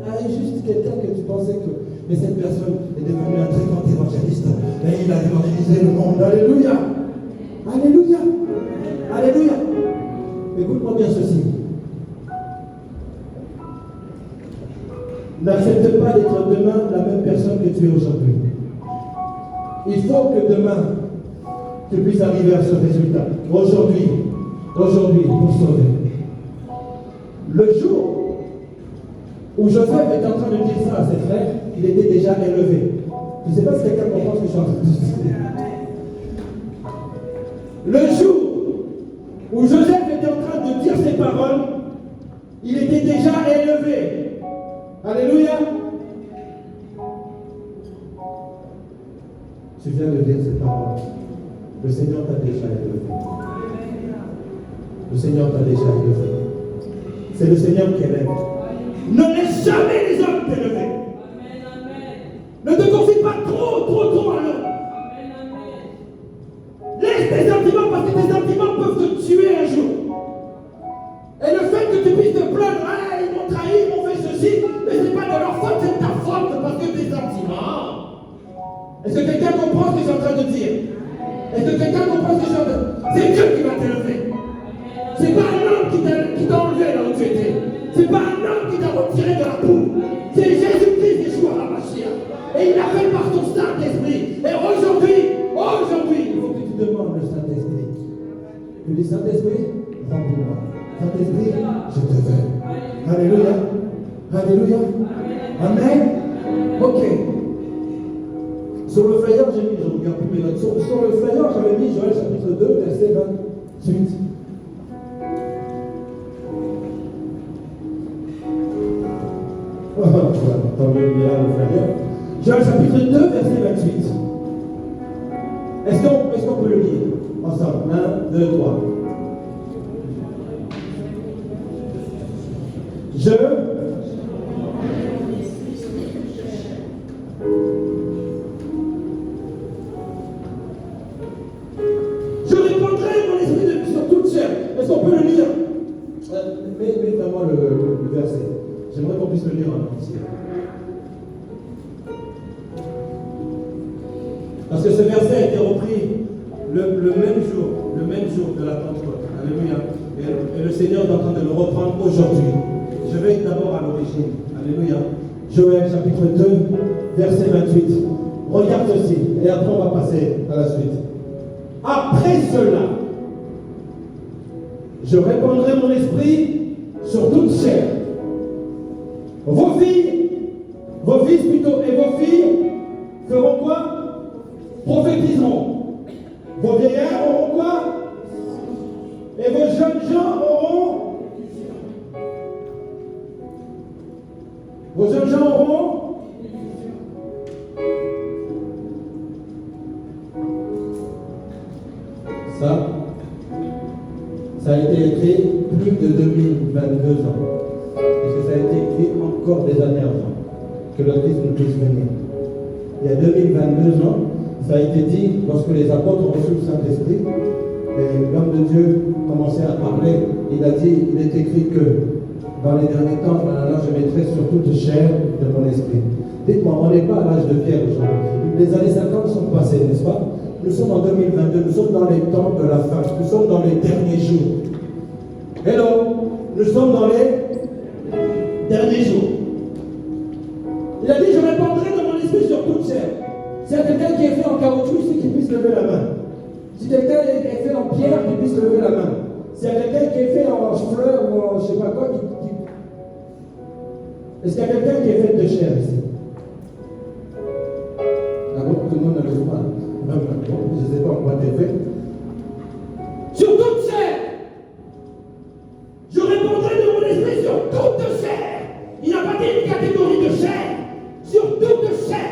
à juste quelqu'un que tu pensais que... Mais cette personne est devenue un très grand évangéliste. Et il a évangélisé le monde. Alléluia. Alléluia. Alléluia. Écoute-moi bien ceci. N'accepte pas d'être demain la même personne que tu es aujourd'hui. Il faut que demain, tu puisses arriver à ce résultat. Aujourd'hui, pour sauver. Le jour où Joseph est en train de dire ça à ses frères, il était déjà élevé. Je ne sais pas si quelqu'un comprend ce que je suis en train de dire. Le jour où Joseph était en train de dire ces paroles, il était déjà élevé. Alléluia. Tu viens de dire ces paroles. Le Seigneur t'a déjà élevé. Le Seigneur t'a déjà élevé. C'est le Seigneur qui élève. Ne laisse jamais les hommes t'élever. Ne te confie pas trop à l'homme. Laisse tes sentiments parce que tes sentiments peuvent te tuer un jour. Et le fait que tu puisses te plaindre, ah, ils m'ont trahi, ils m'ont fait ceci, mais ce n'est pas de leur faute, c'est de ta faute parce que tes sentiments. Est-ce que quelqu'un comprend ce que je suis en train de dire? Est-ce que quelqu'un comprend ce que je suis en train de dire? C'est Dieu qui va t'élever. C'est pas un homme qui t'a enlevé là où tu étais. C'est pas un homme qui t'a retiré de la boue. C'est Jésus-Christ qui joue à la machine. Et il l'a fait par ton Saint-Esprit. Et aujourd'hui, il faut que tu demandes le Saint-Esprit. Tu dis Saint-Esprit, remplis-moi. Saint-Esprit, je te veux. Alléluia. Alléluia. Amen. Ok. Sur le flyer, j'ai mis, je ne regarde plus mes notes. Sur le flyer, j'avais mis Joël chapitre 2, verset 28. Voilà, attendez, il y a le flyer. Joël chapitre 2, verset 28. Est-ce qu'on peut le lire ensemble? 1, 2, 3. Je répandrai mon esprit sur toute chair. Est-ce qu'on peut le lire? Mets vraiment le verset. J'aimerais qu'on puisse le lire en entier. Parce que ce verset a été repris le même jour de la Pentecôte. Alléluia. Et le Seigneur est en train de le reprendre aujourd'hui. Je vais d'abord à l'origine. Alléluia. Joël chapitre 2, verset 28. Regarde ceci. Et après on va passer à la suite. Après cela, je répandrai mon esprit sur toute chair. Vos fils plutôt, et vos filles feront quoi? Prophétiseront. Vos vieillards auront quoi? Et vos jeunes gens auront. Vos jeunes gens auront. Ça a été écrit plus de 2022 ans. Parce que ça a été écrit encore des années avant. Que le Christ nous puisse venir. Il y a 2022 ans, ça a été dit lorsque les apôtres ont reçu le Saint-Esprit. Et l'homme de Dieu commençait à parler. Il a dit, il est écrit que dans les derniers temps, je mettrai sur toute chair de mon esprit. Dites-moi, on n'est pas à l'âge de pierre aujourd'hui. Les années 50 sont passées, n'est-ce pas? Nous sommes en 2022, nous sommes dans les temps de la fin, nous sommes dans les derniers jours. Hello, nous sommes dans les derniers jours. Il a dit, je répandrai de mon esprit sur toute chair. S'il y a quelqu'un qui est fait en caoutchouc, c'est qu'il puisse lever la main. Si quelqu'un est fait en pierre, qu'il puisse lever la main. S'il y a quelqu'un qui est fait en fleur ou en je ne sais pas quoi, est-ce qu'il y a quelqu'un qui est fait de chair ici? D'abord, tout le monde ne le voit pas. Je ne sais pas en quoi tu es fait. Sur toute chair, je répondrai de mon esprit sur toute chair. Il n'a pas dit une catégorie de chair. Sur toute chair.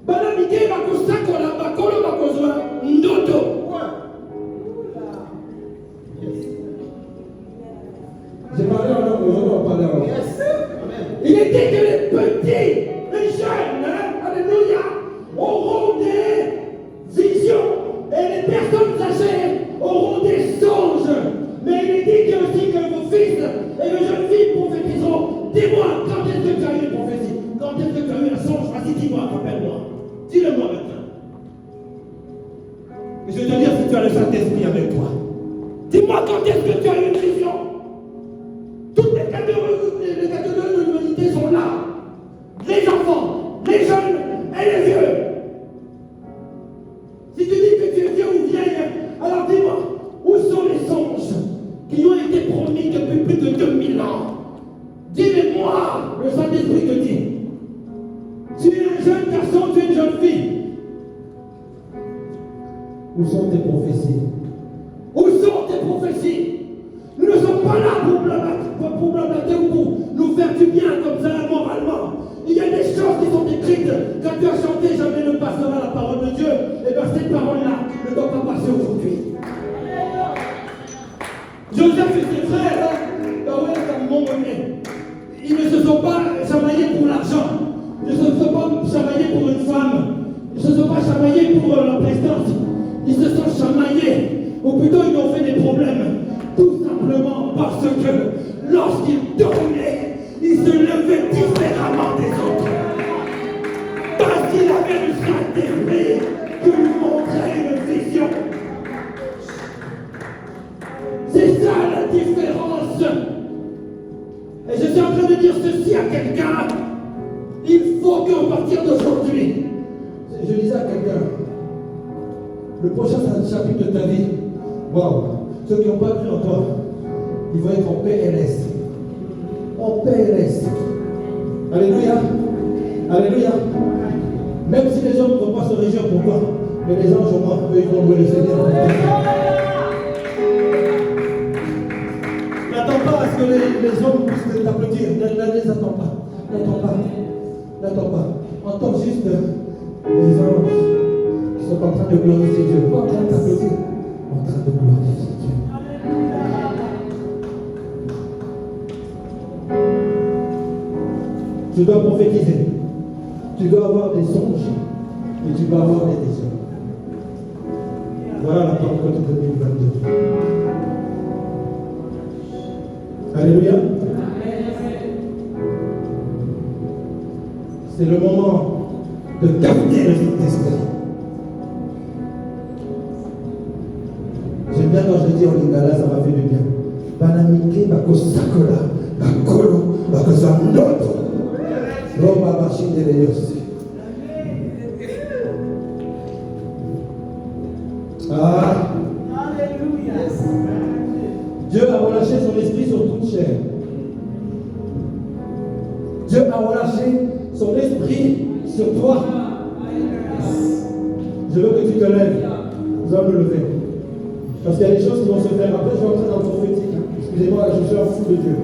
Banamike bakosakola bakolo bakozwa ndoto. J'ai parlé en langue, aujourd'hui on parle en langue. Il est dit que les petits, les jeunes, alléluia, auront des visions. Et les personnes âgées auront des songes. Mais il est dit aussi que vos fils et vos jeunes filles prophétiseront. Dis-moi, quand est-ce que tu as eu une prophétie? Quand est-ce que tu as eu un songe? Vas-y, dis-moi, rappelle-moi. Dis-le-moi maintenant. Et je vais te dire si tu as le Saint-Esprit avec toi. Dis-moi quand est-ce que tu as eu une vision? Toutes les catégories de l'humanité sont là. Les enfants, les jeunes et les vieux. Si tu dis que tu es vieux ou vieille, alors dis-moi, où sont les songes qui ont été promis depuis plus de 2000 ans? Dis-le-moi, le Saint-Esprit te dit. Tu es un jeune garçon, tu es une jeune fille. Où sont tes prophéties? Où sont tes prophéties? Nous ne sommes pas là pour blablater ou pour nous faire du bien comme ça moralement. Il y a des choses qui sont écrites. Quand tu as chanté, jamais ne passera la pour la présidence, ils se sont chamaillés, ou plutôt ils ont fait des problèmes, tout simplement parce que lorsqu'ils dormaient, ils se levaient différemment des autres. Parce qu'il avait le Saint-Esprit qui lui montrait une vision. C'est ça la différence. Et je suis en train de dire ceci à quelqu'un. Il faut qu'à partir d'aujourd'hui, je disais à quelqu'un, le prochain chapitre de ta vie, waouh, ceux qui n'ont pas cru en toi, ils vont être en PLS. En PLS. Alléluia. Alléluia. Même si les hommes ne vont pas se réjouir pour toi, mais les anges au moins, eux, ils vont louer le Seigneur. N'attends pas à ce que les hommes puissent t'applaudir. Ne les attends pas. N'attends pas. N'attends pas. Entends juste les anges qui sont en train de glorifier Dieu. Pas en train de t'applaudir, en train de glorifier Dieu. Tu dois prophétiser. Tu dois avoir des songes et tu dois avoir des visions. Voilà la parole de 2022. Alléluia. C'est le moment de capter le Saint-Esprit. J'aime bien quand je le dis en lingala, ça m'a fait du bien. Banamike, bakosakola, bakolo, bakosamoto. Roba bashinde leyosi. Ah. Alléluia. Dieu a relâché son esprit sur toute chair. Dieu a relâché son esprit sur toi. Je veux que tu te lèves. Nous allons le lever. Parce qu'il y a des choses qui vont se faire. Après, je vais entrer dans le prophétique. Excusez-moi, je suis un fou de Dieu.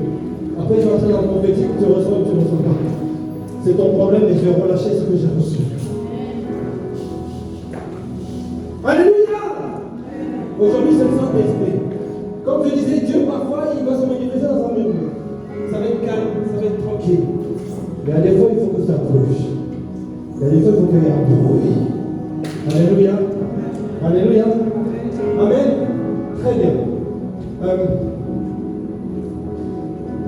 Après, je vais entrer dans le prophétique. Tu reçois ou tu ne reçois pas. C'est ton problème et je vais relâcher ce que j'ai reçu. Alléluia! Aujourd'hui, c'est le Saint-Esprit. Comme je disais, Dieu, parfois, il va se manifester dans un mur. Ça va être calme, ça va être tranquille. Mais à des fois, il faut que ça bouge. Et à des fois, il faut qu'il y ait un bruit. Alléluia. Alléluia. Amen. Très bien.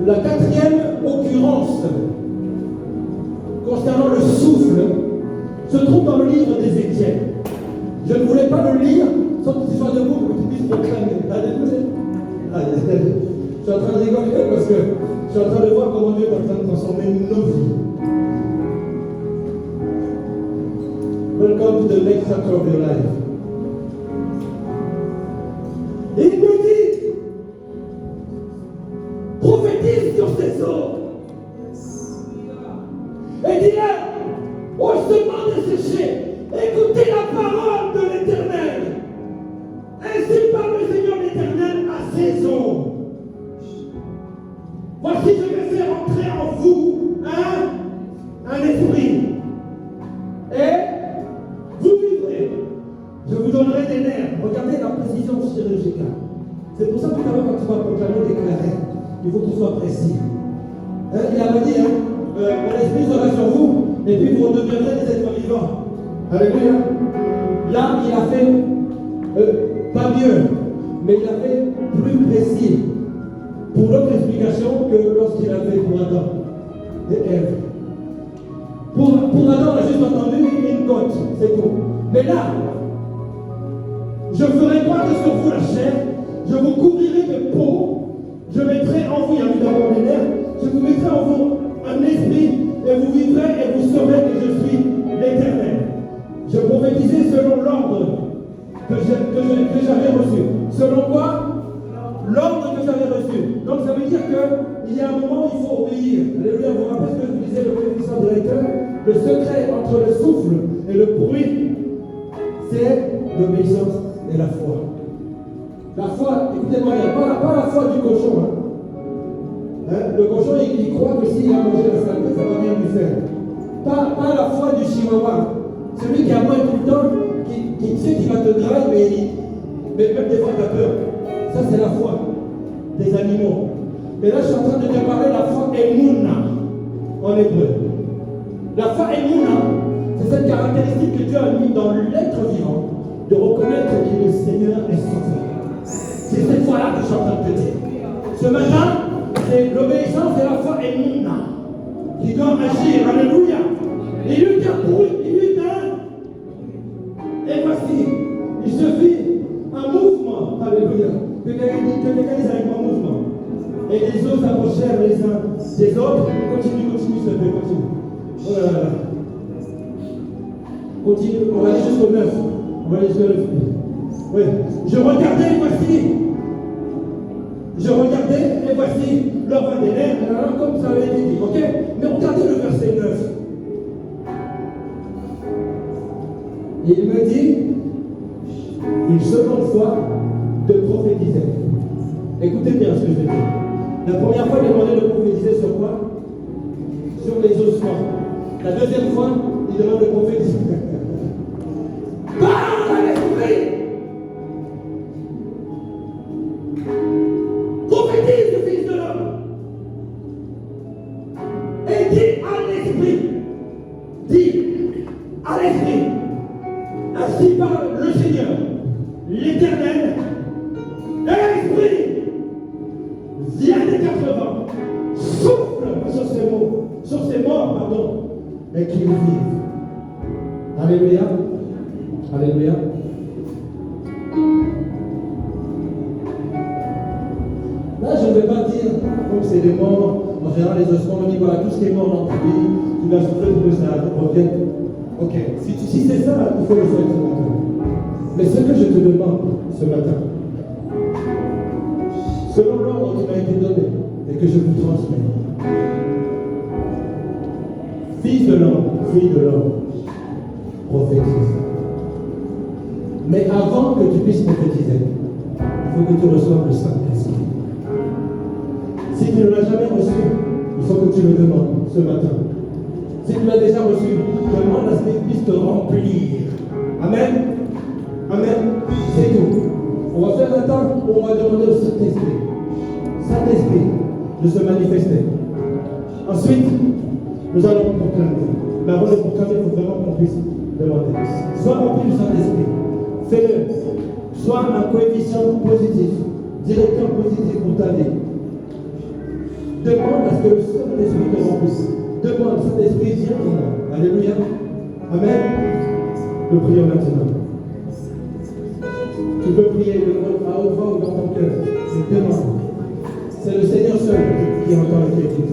La quatrième occurrence concernant le souffle se trouve dans le livre d'Ézéchiel. Je ne voulais pas le lire sans que tu sois debout pour que tu puisses proclamer. Alléluia. Je suis en train de rigoler parce que je suis en train de voir comment Dieu est en train de transformer nos vies. Welcome to the next chapter of your life. Et il me dit, prophétise sur ces eaux. Et dis-leur, au chemin desséché, écoutez la parole de l'Éternel. Ainsi parle le Seigneur l'Éternel à ces eaux. Voici, je vais faire entrer en vous un esprit. Et vous vivrez. Je vous donnerai des nerfs. Regardez la précision chirurgicale. C'est pour ça que tout à l'heure, quand tu vas proclamer, déclarer, il faut que tu sois précis. Il a dit, mon esprit sera sur vous, et puis vous deviendrez des êtres vivants. Alléluia. Là, il a fait pas mieux, mais il a fait plus précis. Pour notre explication que lorsqu'il a fait pour Adam et Ève. Pour Adam, on a juste entendu une côte, c'est tout. Mais là, je ferai croire sur vous la chair, je vous couvrirai de peau, je mettrai en vous, il y a eu d'abord les nerfs, je vous mettrai en vous un esprit, et vous vivrez et vous saurez que je suis l'Éternel. Je prophétisais selon l'ordre que j'avais reçu. Selon quoi? L'ordre que j'avais reçu. Donc ça veut dire qu'il y a un moment où il faut obéir. Alléluia, vous vous rappelez ce que je vous disais, le prédécesseur directeur? Le secret entre le souffle et le bruit, c'est l'obéissance et la foi. La foi, écoutez-moi, il n'y a pas la foi du cochon. Le cochon, il croit que s'il a mangé la saleté, ça va bien lui faire. Pas la foi du chihuahua. Celui qui aboie tout le temps, qui sait qu'il va te grailler, mais même des fois tu as peur. Ça, c'est la foi des animaux. Mais là, je suis en train de te parler de la foi Emouna en hébreu. La foi Emouna, c'est cette caractéristique que Dieu a mis dans l'être vivant, de reconnaître que le Seigneur est sauveur. C'est cette foi-là que je suis en train de te dire. Ce matin, c'est l'obéissance et la foi et mon âme qui doivent agir. Alléluia. Il lutte un. Et voici, il suffit un mouvement. Alléluia. Que quelqu'un dise avec moi mouvement. Et les eaux s'approchèrent les uns des autres. Continue, s'il te plaît, continue. Oh là là. Continue, on va aller jusqu'au 9. On va aller jusqu'au 9. Oui. Je regardais et voici leur vin des lèvres, comme ça avait été dit. Ok? Mais regardez le verset 9. Il me dit une seconde fois de prophétiser. Écoutez bien ce que je dis. La première fois, il demandait de prophétiser sur quoi? Sur les ossements. La deuxième fois, il demande de prophétiser. Parle à l'esprit! Prophétise, le Fils de l'homme! Et dis à l'esprit! Dis à l'esprit! Ainsi parle le Seigneur, l'Éternel, et l'Esprit vient des 80, souffle sur ces morts, et qu'ils vivent. Alléluia. Alléluia. Là, je ne vais pas dire, comme c'est des morts, en général, les ossements, on dit voilà, tout ce qui est mort dans ton pays, tu vas souffler pour que ça revienne. Ok, si c'est ça, il faut le faire ce matin. Mais ce que je te demande ce matin, selon l'ordre qui m'a été donné et que je vous transmets, fils de l'homme, fille de l'homme, prophétise. Mais avant que tu puisses prophétiser, il faut que tu reçoives le Saint-Esprit. Si tu ne l'as jamais reçu, il faut que tu le demandes ce matin. Si tu l'as déjà reçu, demande à ce qu'il puisse te remplir. Amen. Amen. C'est tout. On va faire un temps où on va demander au Saint-Esprit de se manifester. Ensuite, nous allons proclamer. Mais avant de proclamer, il faut vraiment qu'on puisse demander. Sois rempli du Saint-Esprit. Fais-le. Sois un coefficient positif, directeur positif pour ta vie. Demande à ce que le Saint-Esprit te remplisse. Demande, Saint-Esprit, viens en moi. Alléluia. Amen. Nous prions maintenant. Tu peux prier à haute voix ou dans ton cœur. Demande. C'est le Seigneur seul qui entend et qui écoute.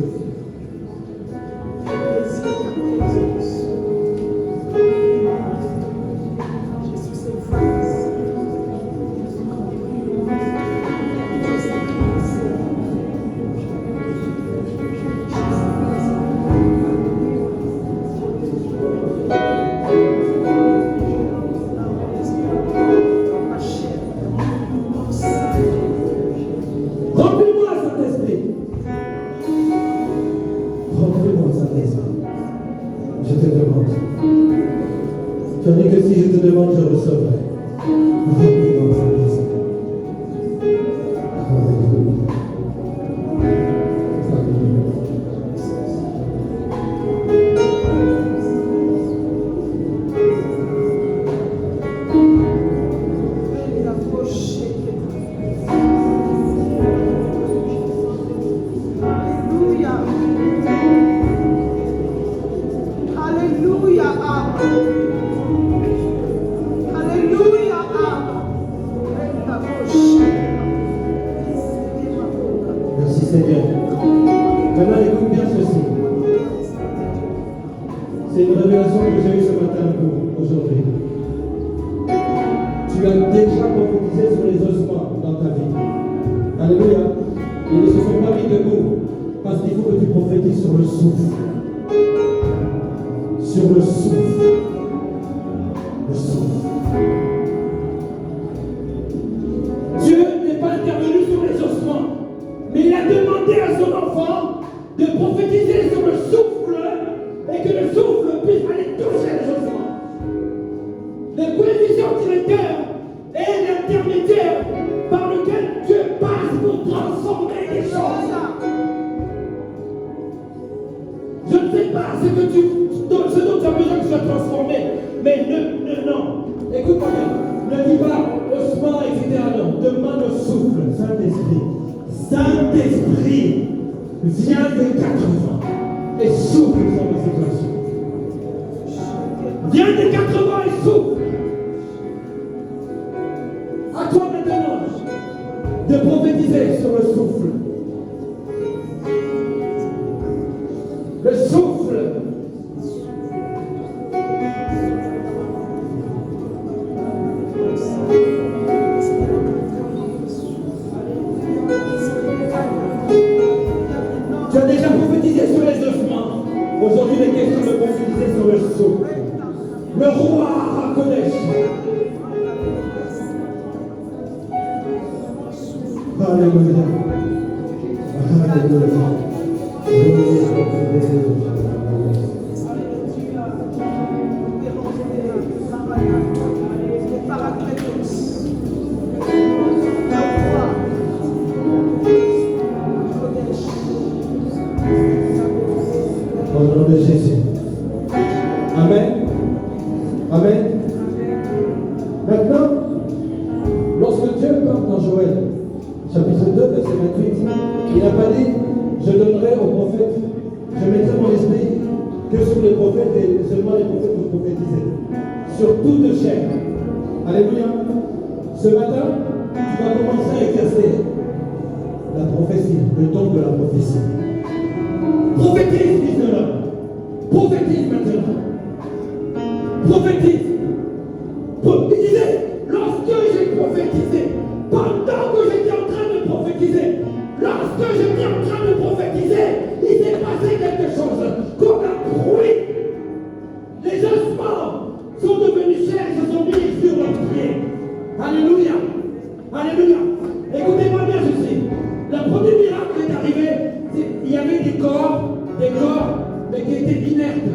Ce dont tu as besoin que tu sois transformé. Viens des 80 et souffle sur ma situation. Viens des 80 et souffle. À toi maintenant de prophétiser sur le souffle. Le souffle. Tu as déjà prophétisé sur les ossements. Aujourd'hui, il est question de prophétiser sur le souffle. Le roi Hakodesh. Alléluia. Au nom de Jésus. Amen. Amen. Maintenant, lorsque Dieu parle dans Joël, chapitre 2, verset 28, il n'a pas dit, je donnerai aux prophètes, je mettrai mon esprit que sur les prophètes et seulement les prophètes pour prophétiser. Sur toute chair. Alléluia. Ce matin, tu vas commencer à exercer la prophétie, le don de la prophétie. Prophétise, fils de l'homme. Prophétise maintenant. Prophétise. Prophétisez. Lorsque j'ai prophétisé, pendant que j'étais en train de prophétiser, lorsque j'étais en train de prophétiser, il s'est passé quelque chose. Comme un bruit. Les ossements sont devenus chers et se sont mis sur leurs pieds. Alléluia. Alléluia. Écoutez-moi bien ceci. Le premier miracle qui est arrivé, il y avait des corps, mais qui étaient inertes.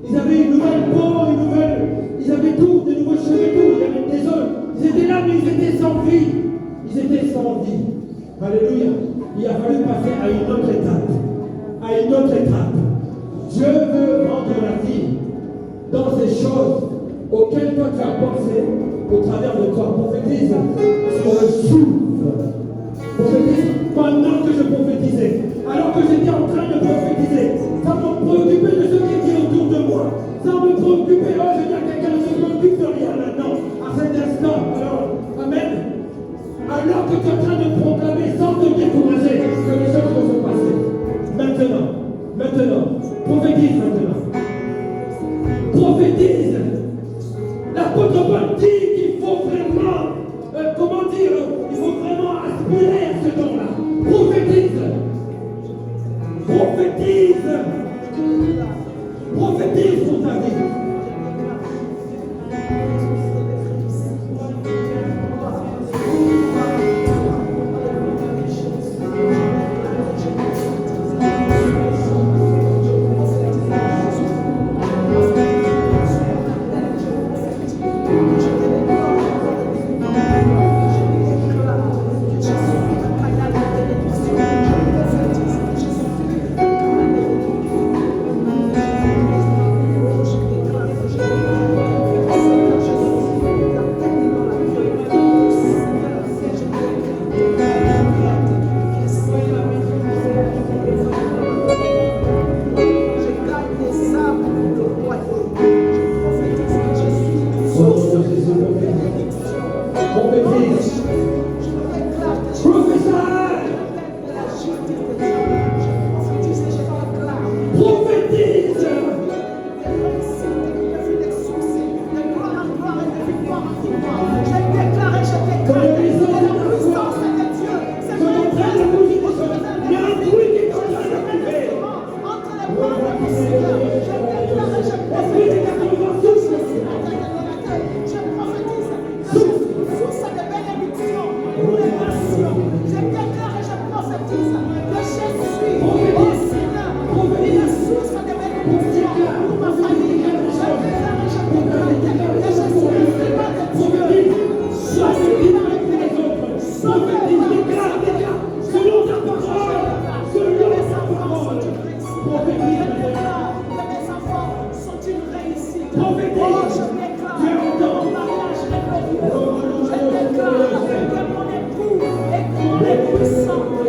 Ils avaient une nouvelle peau, ils avaient tout, des nouveaux cheveux, tout, il y avait des os. Ils étaient là, mais ils étaient sans vie. Ils étaient sans vie. Alléluia. Il a fallu passer à une autre étape. À une autre étape. Dieu veut rendre la vie dans ces choses auxquelles toi tu as pensé au travers de toi. Prophétise sur le souffle. Prophétise pendant que je prophétisais. Alors que j'étais en train de prophétiser, sans me préoccuper de ce qui était autour de moi, sans me préoccuper, oh je dis à quelqu'un, je ne m'occupe de rien maintenant, à cet instant. Alors, amen. Alors que tu es en train de proclamer sans te décourager que les choses vont se passer. Maintenant, prophétise maintenant. Prophétise. L'apôtre Paul dit qu'il faut vraiment, comment dire, il faut vraiment aspirer à ce don-là. Prophétise. Prophétise. Prophétise pour ta vie.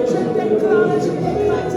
Je déclare, je déclare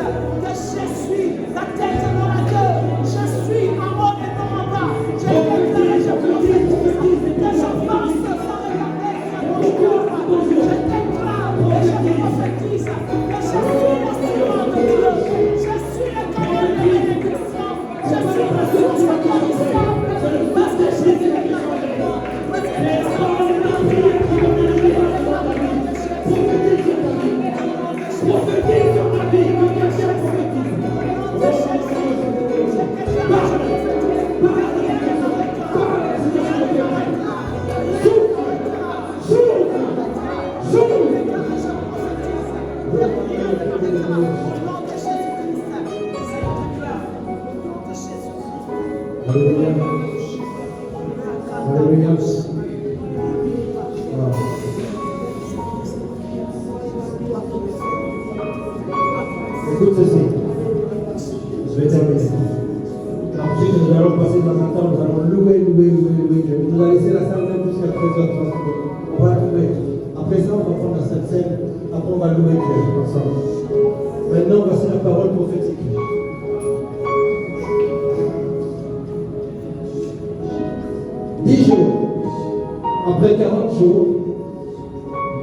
Alléluia. Alléluia. Wow. Écoute ceci. Je vais terminer. Ensuite, nous allons passer dans un temps, nous allons louer Dieu. Il nous a laissé la salle même jusqu'à 13h30. On va louer. Après ça, on va prendre la sainte scène. Après, on va louer Dieu ensemble. Maintenant, voici la parole prophétique. 10 jours, après 40 jours,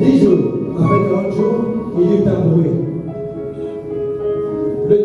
10 jours,